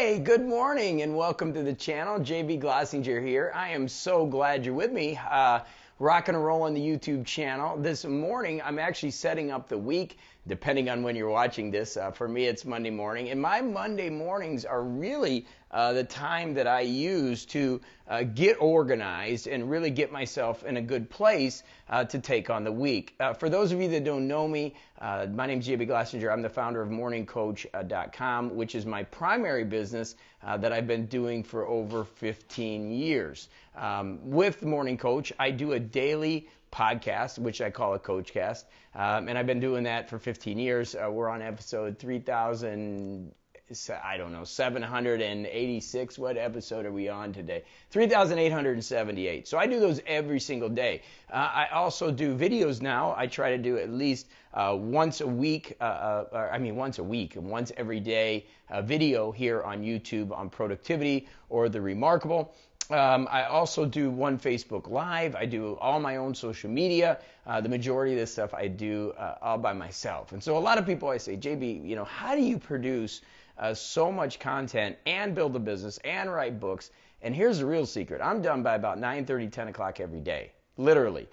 Hey, good morning and welcome to the channel. JB Glossinger here. I am so glad you're with me. Rocking and rolling the YouTube channel. This morning, I'm actually setting up the week, depending on when you're watching this. For me, it's Monday morning. And my Monday mornings are really the time that I use to get organized and really get myself in a good place to take on the week. For those of you that don't know me, my name is JB Glossinger. I'm the founder of morningcoach.com, which is my primary business that I've been doing for over 15 years. With Morning Coach, I do a daily podcast, which I call a Coachcast, and I've been doing that for 15 years. We're on episode 3,000. I don't know, 786. What episode are we on today? 3,878. So I do those every single day. I also do videos now. I try to do at least once every day video here on YouTube on productivity or the remarkable. I also do one Facebook Live. I do all my own social media. The majority of this stuff I do all by myself. And so a lot of people, I say, JB, how do you produce so much content and build a business and write books? And here's the real secret. I'm done by about 9:30, 10 o'clock every day. Literally.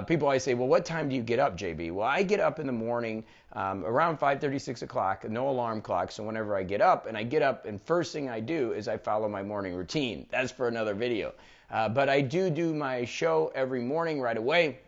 People always say, well, what time do you get up, JB? Well, I get up in the morning around 5:30, 6 o'clock, no alarm clock. So whenever I get up, and first thing I do is I follow my morning routine. That's for another video. But I do my show every morning right away.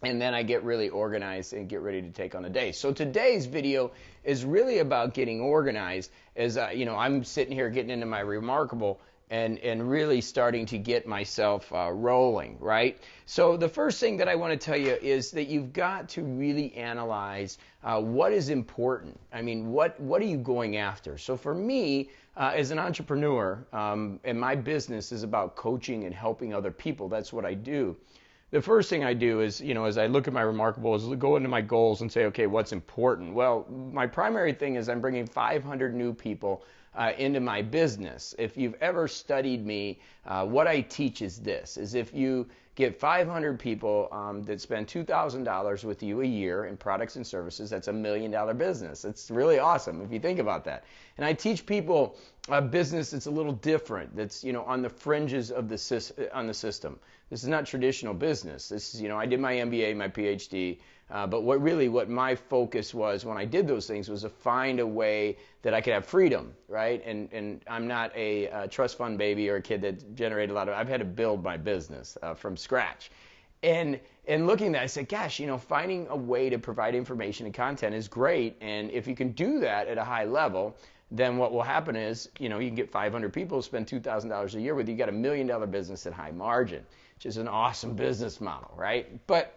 And then I get really organized and get ready to take on the day. So today's video is really about getting organized. As I'm sitting here getting into my remarkable and really starting to get myself rolling, right? So the first thing that I want to tell you is that you've got to really analyze what is important. I mean, what are you going after? So for me, as an entrepreneur, and my business is about coaching and helping other people. That's what I do. The first thing I do is, as I look at my remarkable, is go into my goals and say, okay, what's important? Well, my primary thing is I'm bringing 500 new people into my business. If you've ever studied me, what I teach is this, is if you get 500 people that spend $2,000 with you a year in products and services, that's $1 million business. It's really awesome if you think about that. And I teach people a business that's a little different, that's on the fringes of the system. This is not traditional business. This is, I did my MBA, my PhD, but what my focus was when I did those things was to find a way that I could have freedom, right? And I'm not a trust fund baby or a kid that generated a lot of. I've had to build my business from scratch. And looking at that, I said, gosh, finding a way to provide information and content is great. And if you can do that at a high level, then what will happen is, you can get 500 people spend $2,000 a year with you. You got $1 million business at high margin, which is an awesome business model, right? But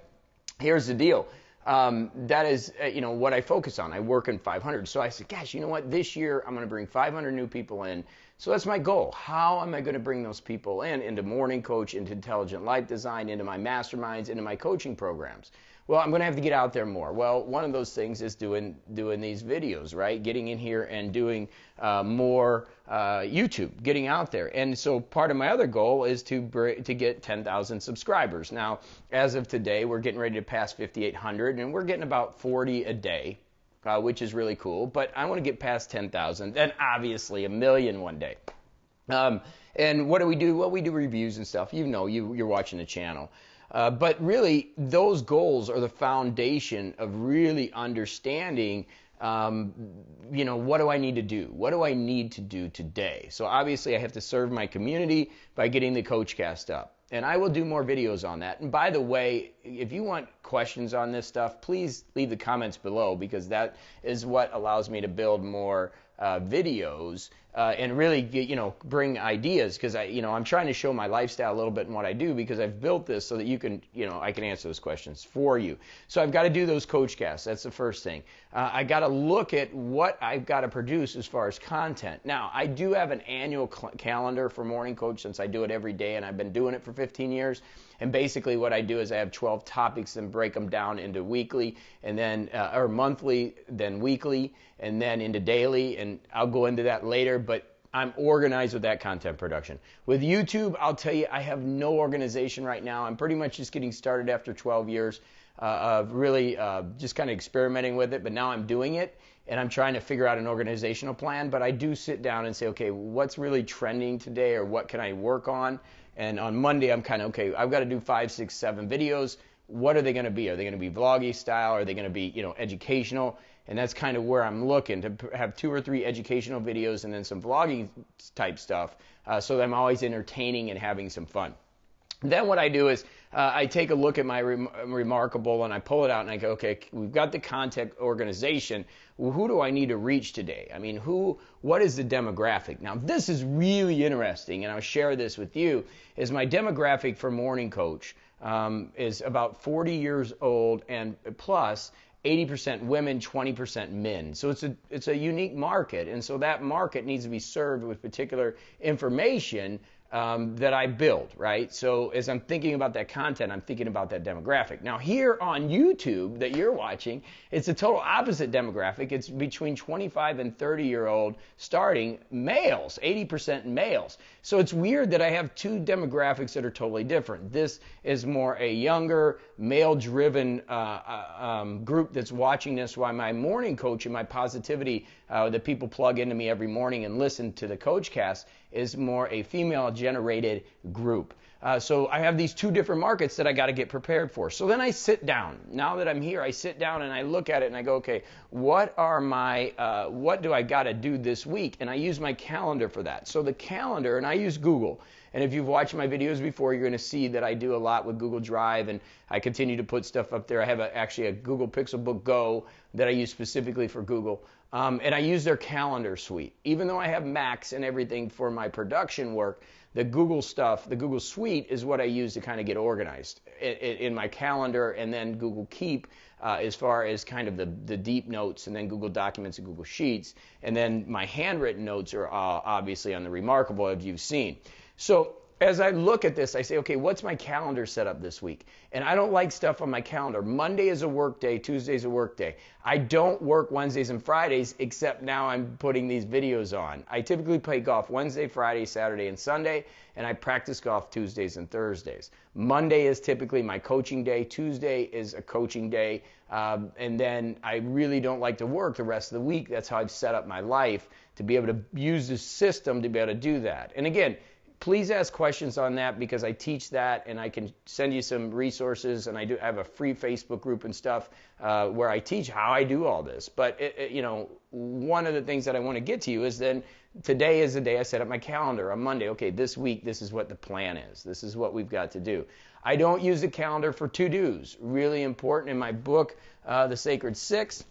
here's the deal. That is, what I focus on. I work in 500. So I said, gosh, you know what? This year I'm going to bring 500 new people in. So that's my goal. How am I going to bring those people into Morning Coach, into Intelligent Life Design, into my masterminds, into my coaching programs? Well, I'm going to have to get out there more. Well, one of those things is doing these videos, right? Getting in here and doing more YouTube, getting out there. And so part of my other goal is to get 10,000 subscribers. Now, as of today, we're getting ready to pass 5,800, and we're getting about 40 a day, which is really cool. But I want to get past 10,000, then obviously 1 million one day. And what do we do? Well, we do reviews and stuff. You're watching the channel. But really, those goals are the foundation of really understanding, what do I need to do? What do I need to do today? So obviously, I have to serve my community by getting the Coachcast up. And I will do more videos on that. And by the way, if you want questions on this stuff, please leave the comments below, because that is what allows me to build more videos and really bring ideas, because I'm trying to show my lifestyle a little bit in what I do, because I've built this so that you can I can answer those questions for you. So I've got to do those Coachcasts. That's the first thing. I got to look at what I've got to produce as far as content. Now, I do have an annual calendar for Morning Coach, since I do it every day, and I've been doing it for 15 years. And basically what I do is I have 12 topics and break them down into weekly, and then or monthly, then weekly, and then into daily, and I'll go into that later, but I'm organized with that content production. With YouTube, I'll tell you, I have no organization right now. I'm pretty much just getting started after 12 years. of really just kind of experimenting with it, but now I'm doing it and I'm trying to figure out an organizational plan. But I do sit down and say, okay, what's really trending today, or what can I work on? And on Monday, I'm kind of, okay, I've got to do 5, 6, 7 videos. What are they going to be? Are they going to be vloggy style? Are they going to be, educational? And that's kind of where I'm looking to have 2 or 3 educational videos and then some vlogging type stuff, so that I'm always entertaining and having some fun. Then what I do is I take a look at my Remarkable and I pull it out and I go, okay, we've got the content organization. Well, who do I need to reach today? I mean, what is the demographic? Now, this is really interesting, and I'll share this with you, is my demographic for Morning Coach is about 40 years old and plus, 80% women, 20% men. So it's a unique market, and so that market needs to be served with particular information that I build, right? So as I'm thinking about that content, I'm thinking about that demographic. Now here on YouTube that you're watching, it's a total opposite demographic. It's between 25 and 30-year-old starting males, 80% males. So it's weird that I have 2 demographics that are totally different. This is more a younger, male-driven group that's watching this, while my Morning Coach and my positivity that people plug into me every morning and listen to the Coach Cast is more a female-generated group. So I have these 2 different markets that I got to get prepared for. So then I sit down. Now that I'm here, I sit down and I look at it and I go, okay, what do I got to do this week? And I use my calendar for that. So the calendar, and I use Google. And if you've watched my videos before, you're going to see that I do a lot with Google Drive, and I continue to put stuff up there. I have actually a Google Pixelbook Go that I use specifically for Google. And I use their calendar suite. Even though I have Macs and everything for my production work, the Google stuff, the Google Suite is what I use to kind of get organized in my calendar, and then Google Keep as far as kind of the deep notes, and then Google Documents and Google Sheets. And then my handwritten notes are obviously on the Remarkable, as you've seen. So as I look at this, I say, okay, what's my calendar set up this week? And I don't like stuff on my calendar. Monday is a work day, Tuesday is a work day. I don't work Wednesdays and Fridays, except now I'm putting these videos on. I typically play golf Wednesday, Friday, Saturday, and Sunday, and I practice golf Tuesdays and Thursdays. Monday is typically my coaching day. Tuesday is a coaching day. And then I really don't like to work the rest of the week. That's how I've set up my life to be able to use the system to be able to do that. And again, please ask questions on that, because I teach that, and I can send you some resources, and I have a free Facebook group and stuff where I teach how I do all this. But one of the things that I want to get to you is then today is the day I set up my calendar on Monday. Okay, this week, this is what the plan is. This is what we've got to do. I don't use the calendar for to-dos. Really important in my book, The Sacred Six,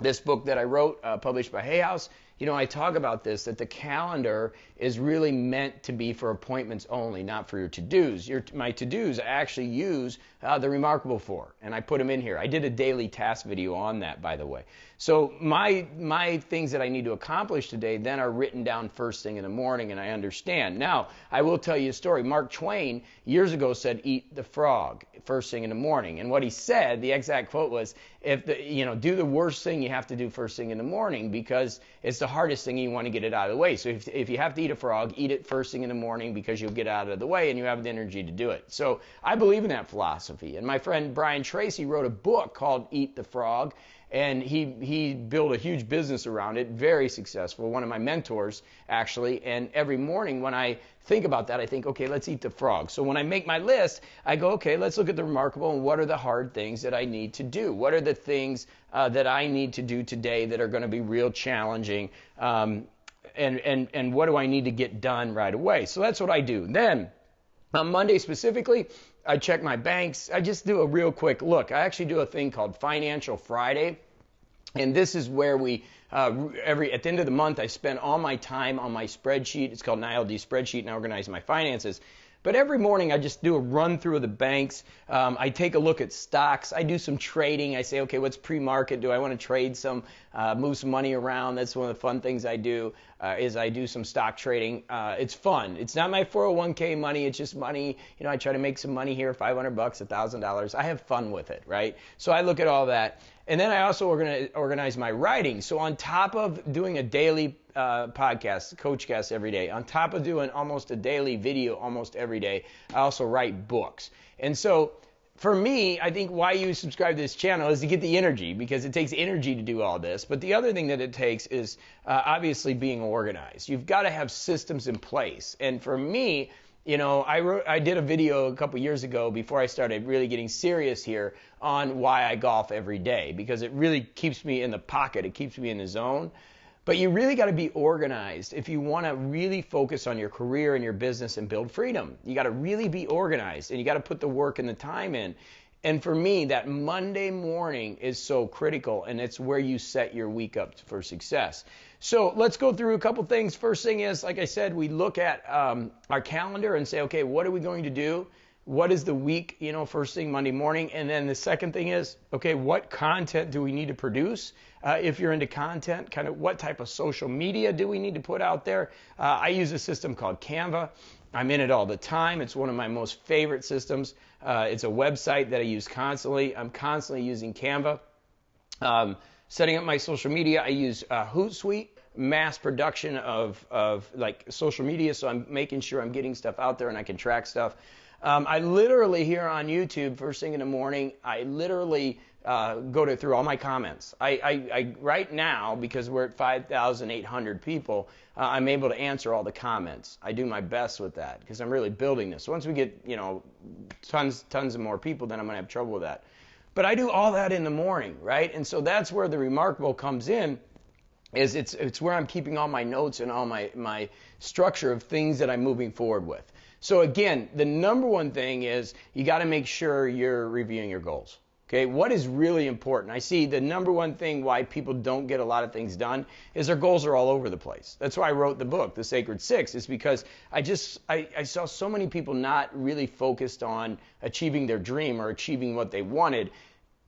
this book that I wrote, published by Hay House. I talk about this, that the calendar is really meant to be for appointments only, not for your to-dos. My to-dos I actually use the Remarkable for, and I put them in here. I did a daily task video on that, by the way. So my things that I need to accomplish today then are written down first thing in the morning, and I understand. Now, I will tell you a story. Mark Twain years ago said, eat the frog first thing in the morning. And what he said, the exact quote was, do the worst thing you have to do first thing in the morning, because it's the hardest thing, you want to get it out of the way. So if you have to eat a frog, eat it first thing in the morning, because you'll get out of the way and you have the energy to do it. So I believe in that philosophy. And my friend Brian Tracy wrote a book called Eat the Frog, and he built a huge business around it, very successful, one of my mentors, actually. And every morning when I think about that, I think, okay, let's eat the frog. So when I make my list, I go, okay, let's look at the Remarkable, and what are the hard things that I need to do? What are the things that I need to do today that are going to be real challenging? And what do I need to get done right away? So that's what I do. Then on Monday specifically, I check my banks. I just do a real quick look. I actually do a thing called Financial Friday. And this is where we, at the end of the month, I spend all my time on my spreadsheet. It's called an ILD spreadsheet, and I organize my finances. But every morning I just do a run through of the banks. I take a look at stocks. I do some trading. I say, okay, what's pre-market? Do I want to trade some, move some money around? That's one of the fun things I do, is I do some stock trading. It's fun. It's not my 401k money. It's just money. I try to make some money here, $500, $1,000. I have fun with it, right? So I look at all that. And then I also organize my writing. So on top of doing a daily podcast, Coachcast every day, on top of doing almost a daily video almost every day, I also write books. And so for me, I think why you subscribe to this channel is to get the energy, because it takes energy to do all this. But the other thing that it takes is obviously being organized. You've got to have systems in place. And for me, I did a video a couple years ago before I started really getting serious here on why I golf every day, because it really keeps me in the pocket. It keeps me in the zone. But you really got to be organized if you want to really focus on your career and your business and build freedom. You got to really be organized, and you got to put the work and the time in. And for me, that Monday morning is so critical, and it's where you set your week up for success. So let's go through a couple things. First thing is, like I said, we look at our calendar and say, okay, what are we going to do? What is the week, first thing Monday morning? And then the second thing is, okay, what content do we need to produce? If you're into content, kind of what type of social media do we need to put out there? I use a system called Canva. I'm in it all the time. It's one of my most favorite systems. It's a website that I use constantly. I'm constantly using Canva. Setting up my social media, I use Hootsuite, mass production of like social media, so I'm making sure I'm getting stuff out there and I can track stuff. I literally here on YouTube, first thing in the morning, I literally go through all my comments. I right now, because we're at 5,800 people, I'm able to answer all the comments. I do my best with that because I'm really building this. Once we get tons of more people, then I'm gonna have trouble with that. But I do all that in the morning, right? And so that's where the remarkable comes in. Is it's where I'm keeping all my notes and all my structure of things that I'm moving forward with. So again, the number one thing is you got to make sure you're reviewing your goals. Okay, what is really important? I see the number one thing why people don't get a lot of things done is their goals are all over the place. That's why I wrote the book, The Sacred Six, is because I saw so many people not really focused on achieving their dream or achieving what they wanted,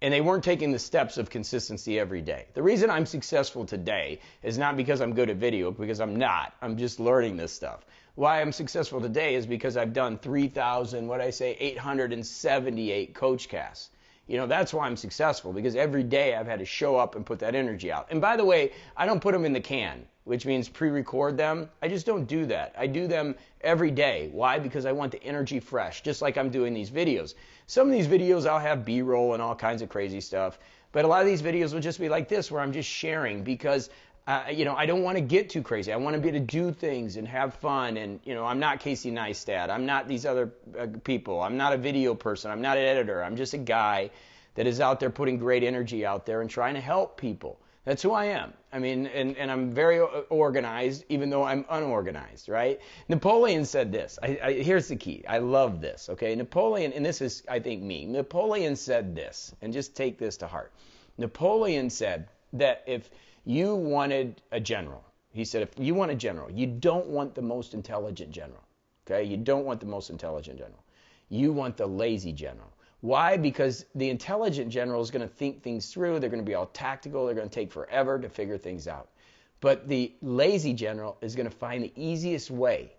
and they weren't taking the steps of consistency every day. The reason I'm successful today is not because I'm good at video, because I'm not. I'm just learning this stuff. Why I'm successful today is because I've done 878 coach casts. That's why I'm successful, because every day I've had to show up and put that energy out. And by the way, I don't put them in the can, which means pre-record them. I just don't do that. I do them every day. Why? Because I want the energy fresh, just like I'm doing these videos. Some of these videos I'll have B-roll and all kinds of crazy stuff, but a lot of these videos will just be like this, where I'm just sharing, because I don't want to get too crazy. I want to be able to do things and have fun. And, I'm not Casey Neistat. I'm not these other people. I'm not a video person. I'm not an editor. I'm just a guy that is out there putting great energy out there and trying to help people. That's who I am. I mean, and I'm very organized, even though I'm unorganized, right? Napoleon said this. Here's the key. I love this, okay? Napoleon, and this is, I think, me. Napoleon said this, and just take this to heart. Napoleon said that if you wanted a general, he said, if you want a general, you don't want the most intelligent general, okay? You don't want the most intelligent general. You want the lazy general. Why? Because the intelligent general is going to think things through. They're going to be all tactical. They're going to take forever to figure things out. But the lazy general is going to find the easiest way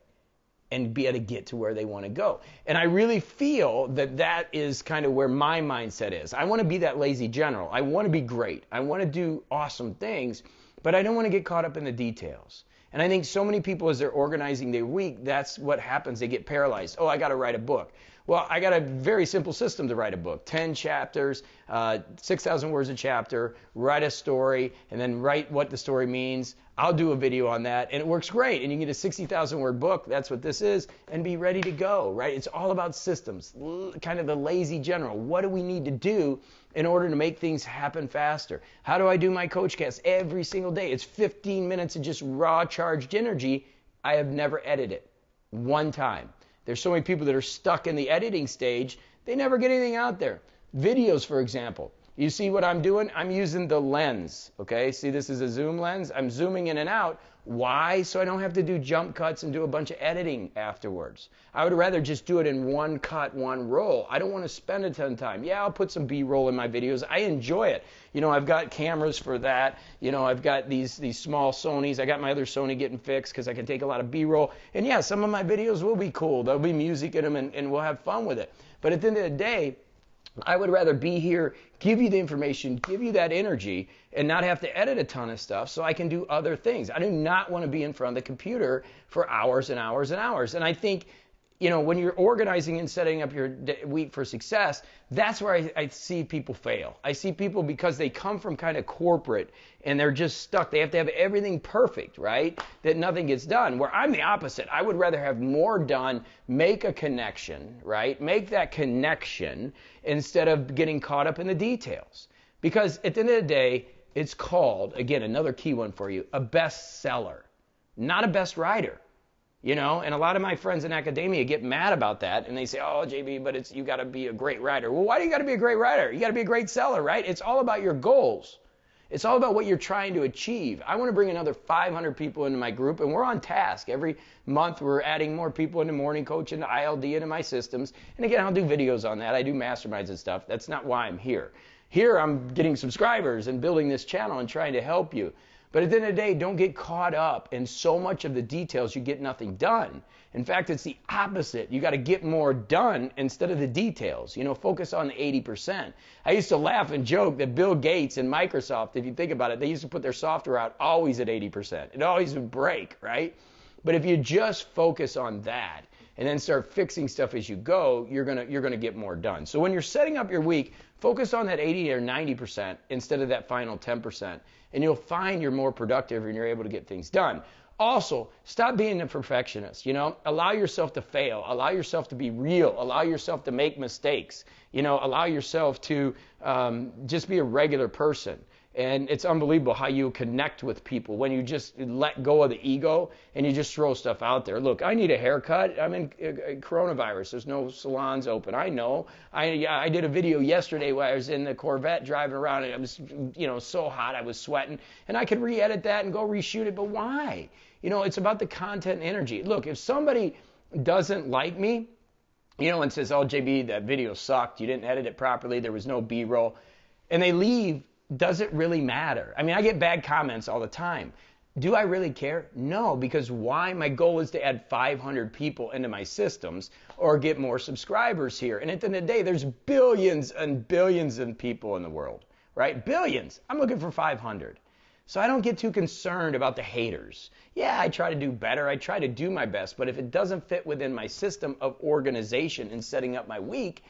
and be able to get to where they want to go. And I really feel that that is kind of where my mindset is. I want to be that lazy general. I want to be great. I want to do awesome things, but I don't want to get caught up in the details. And I think so many people, as they're organizing their week, that's what happens. They get paralyzed. Oh, I got to write a book. Well, I got a very simple system to write a book. 10 chapters, 6,000 words a chapter, write a story, and then write what the story means. I'll do a video on that, and it works great. And you can get a 60,000 word book, that's what this is, and be ready to go, right? It's all about systems, kind of the lazy general. What do we need to do in order to make things happen faster? How do I do my coach cast every single day? It's 15 minutes of just raw charged energy. I have never edited it one time. There's so many people that are stuck in the editing stage, they never get anything out there. Videos, for example. You see what I'm doing? I'm using the lens, okay? See, this is a zoom lens. I'm zooming in and out. Why? So I don't have to do jump cuts and do a bunch of editing afterwards. I would rather just do it in one cut, one roll. I don't want to spend a ton of time. Yeah, I'll put some B-roll in my videos. I enjoy it. I've got cameras for that. I've got these small Sonys. I got my other Sony getting fixed because I can take a lot of B-roll. And yeah, some of my videos will be cool. There'll be music in them and we'll have fun with it. But at the end of the day, I would rather be here, give you the information, give you that energy, and not have to edit a ton of stuff so I can do other things. I do not want to be in front of the computer for hours and hours and hours. And I think, when you're organizing and setting up your week for success, that's where I see people fail. I see people because they come from kind of corporate and they're just stuck. They have to have everything perfect, right? That nothing gets done. Where I'm the opposite. I would rather have more done, make a connection, right? Make that connection instead of getting caught up in the details. Because at the end of the day, it's called, again, another key one for you, a bestseller, not a best writer. And a lot of my friends in academia get mad about that, and they say, oh, JB, but you got to be a great writer. Well, why do you got to be a great writer? You got to be a great seller, right? It's all about your goals. It's all about what you're trying to achieve. I want to bring another 500 people into my group, and we're on task. Every month, we're adding more people into Morning Coach, into ILD, into my systems. And again, I'll do videos on that. I do masterminds and stuff. That's not why I'm here. Here, I'm getting subscribers and building this channel and trying to help you. But at the end of the day, don't get caught up in so much of the details you get nothing done. In fact, it's the opposite. You got to get more done instead of the details. Focus on the 80%. I used to laugh and joke that Bill Gates and Microsoft, if you think about it, they used to put their software out always at 80%. It always would break, right? But if you just focus on that and then start fixing stuff as you go, you're gonna get more done. So when you're setting up your week, focus on that 80 or 90% instead of that final 10%. And you'll find you're more productive and you're able to get things done. Also, stop being a perfectionist. Allow yourself to fail. Allow yourself to be real. Allow yourself to make mistakes. Allow yourself to just be a regular person. And it's unbelievable how you connect with people when you just let go of the ego and you just throw stuff out there. Look, I need a haircut. I'm in coronavirus. There's no salons open. I know. I did a video yesterday where I was in the Corvette driving around and it was, so hot. I was sweating. And I could re-edit that and go reshoot it. But why? It's about the content and energy. Look, if somebody doesn't like me, and says, oh, JB, that video sucked. You didn't edit it properly. There was no B-roll. And they leave. Does it really matter? I mean, I get bad comments all the time. Do I really care? No, because why? My goal is to add 500 people into my systems or get more subscribers here. And at the end of the day, there's billions and billions of people in the world, right? Billions. I'm looking for 500. So I don't get too concerned about the haters. Yeah, I try to do better. I try to do my best. But if it doesn't fit within my system of organization and setting up my week,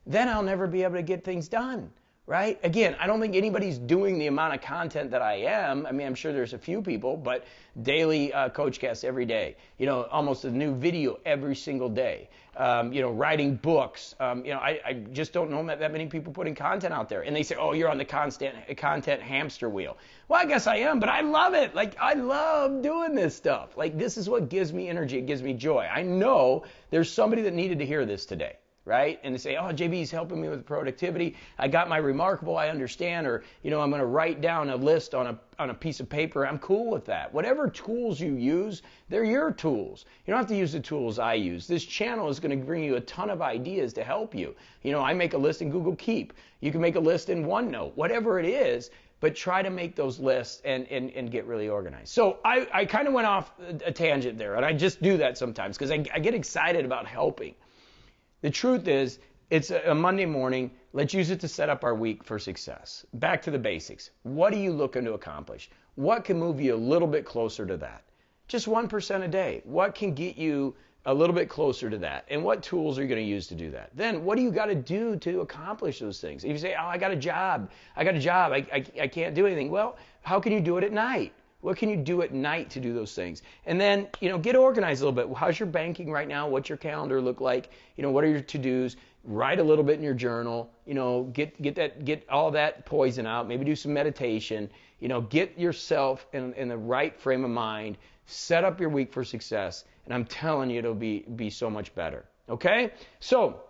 then I'll never be able to get things done. Right? Again, I don't think anybody's doing the amount of content that I am. I mean, I'm sure there's a few people, but daily coachcasts every day. Almost a new video every single day. Writing books. I just don't know that many people putting content out there. And they say, oh, you're on the content hamster wheel. Well, I guess I am, but I love it. Like, I love doing this stuff. Like, this is what gives me energy. It gives me joy. I know there's somebody that needed to hear this today. Right? And they say, oh, JB's helping me with productivity. I got my remarkable, I understand. Or, I'm going to write down a list on a piece of paper. I'm cool with that. Whatever tools you use, they're your tools. You don't have to use the tools I use. This channel is going to bring you a ton of ideas to help you. I make a list in Google Keep. You can make a list in OneNote, whatever it is. But try to make those lists and get really organized. So I kind of went off a tangent there. And I just do that sometimes because I get excited about helping. The truth is, it's a Monday morning. Let's use it to set up our week for success. Back to the basics. What are you looking to accomplish? What can move you a little bit closer to that? Just 1% a day. What can get you a little bit closer to that? And what tools are you going to use to do that? Then what do you got to do to accomplish those things? If you say, oh, I got a job. I can't do anything. Well, how can you do it at night? What can you do at night to do those things? And then, get organized a little bit. How's your banking right now? What's your calendar look like? What are your to-dos? Write a little bit in your journal. Get all that poison out. Maybe do some meditation. Get yourself in the right frame of mind. Set up your week for success. And I'm telling you, it'll be so much better. Okay? So,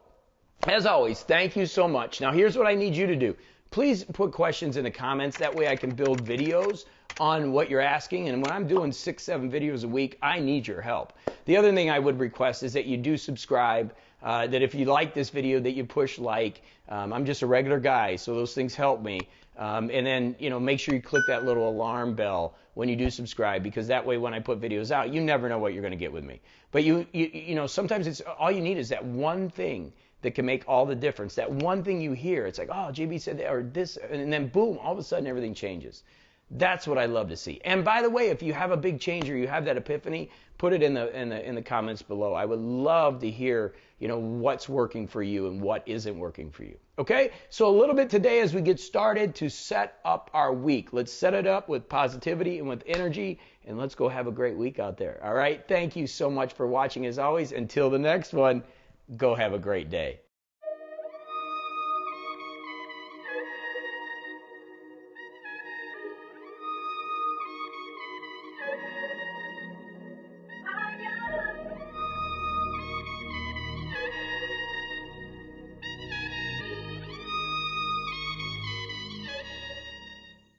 as always, thank you so much. Now, here's what I need you to do. Please put questions in the comments. That way I can build videos on what you're asking. And when I'm doing 6-7 videos a week, I need your help. The other thing I would request is that you do subscribe, that if you like this video, that you push like. I'm just a regular guy, so those things help me. And then, make sure you click that little alarm bell when you do subscribe, because that way when I put videos out, you never know what you're going to get with me. But sometimes it's all you need is that one thing that can make all the difference. That one thing you hear, it's like, oh, JB said that, or this, and then boom, all of a sudden everything changes. That's what I love to see. And by the way, if you have a big change or you have that epiphany, put it in the comments below. I would love to hear, what's working for you and what isn't working for you. Okay? So a little bit today as we get started to set up our week. Let's set it up with positivity and with energy, and let's go have a great week out there. All right? Thank you so much for watching as always. Until the next one, go have a great day.